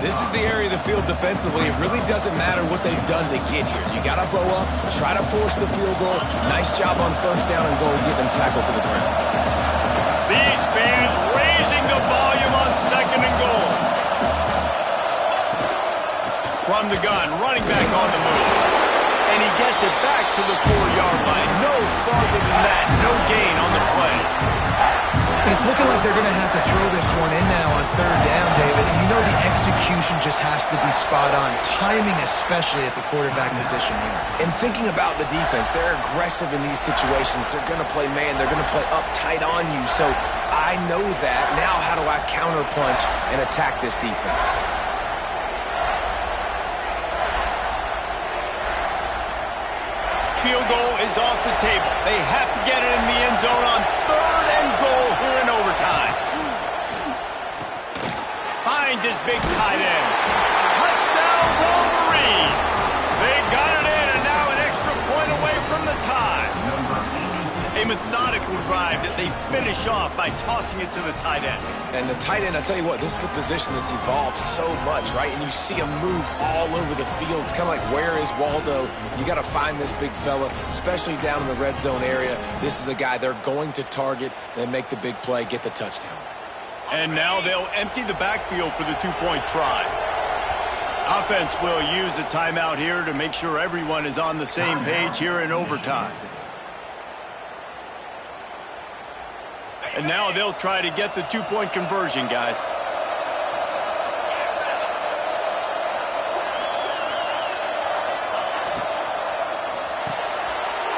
This is the area of the field defensively. It really doesn't matter what they've done to get here. You got to blow up, try to force the field goal. Nice job on first down and goal, get them tackled to the ground. These fans raising the volume on second and goal. from the gun, running back on the move. And he gets it back to the 4-yard line. No farther than that. No gain on the play. It's looking like they're going to have to throw this one in now on third down, David. And you know the execution just has to be spot on. Timing especially at the quarterback position here. And thinking about the defense, they're aggressive in these situations. They're going to play man. They're going to play up tight on you. So I know that. Now how do I counterpunch and attack this defense? Field goal is off the table. They have to get it in the end zone on 3rd and goal here in overtime. Finds his big tight end. Touchdown, Wolverines. They got it in, and now an extra point away from the tie. A methodical drive that they finish off by tossing it to the tight end. And the tight end, I tell you what, this is a position that's evolved so much, right? And you see him move all over the field. It's kind of like, where is Waldo? You got to find this big fella, especially down in the red zone area. This is the guy they're going to target and make the big play, get the touchdown. And now they'll empty the backfield for the 2-point try. Offense will use a timeout here to make sure everyone is on the same page here in overtime. And now they'll try to get the 2-point conversion, guys.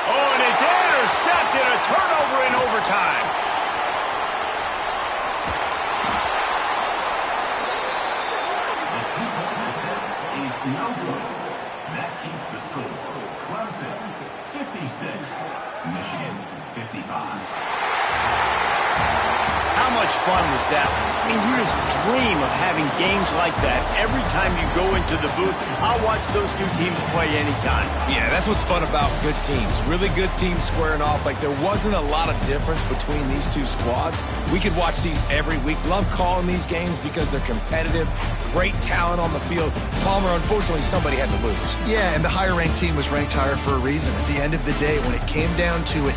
Oh, and it's intercepted. A turnover in overtime. Is no good. That keeps the score. Clemson 56, Michigan 55. How much fun was that? I mean, you just dream of having games like that every time you go into the booth. I'll watch those two teams play anytime. Yeah, that's what's fun about good teams. Really good teams squaring off. Like, there wasn't a lot of difference between these two squads. We could watch these every week. Love calling these games because they're competitive. Great talent on the field. Palmer, unfortunately, somebody had to lose. Yeah, and the higher-ranked team was ranked higher for a reason. At the end of the day, when it came down to it,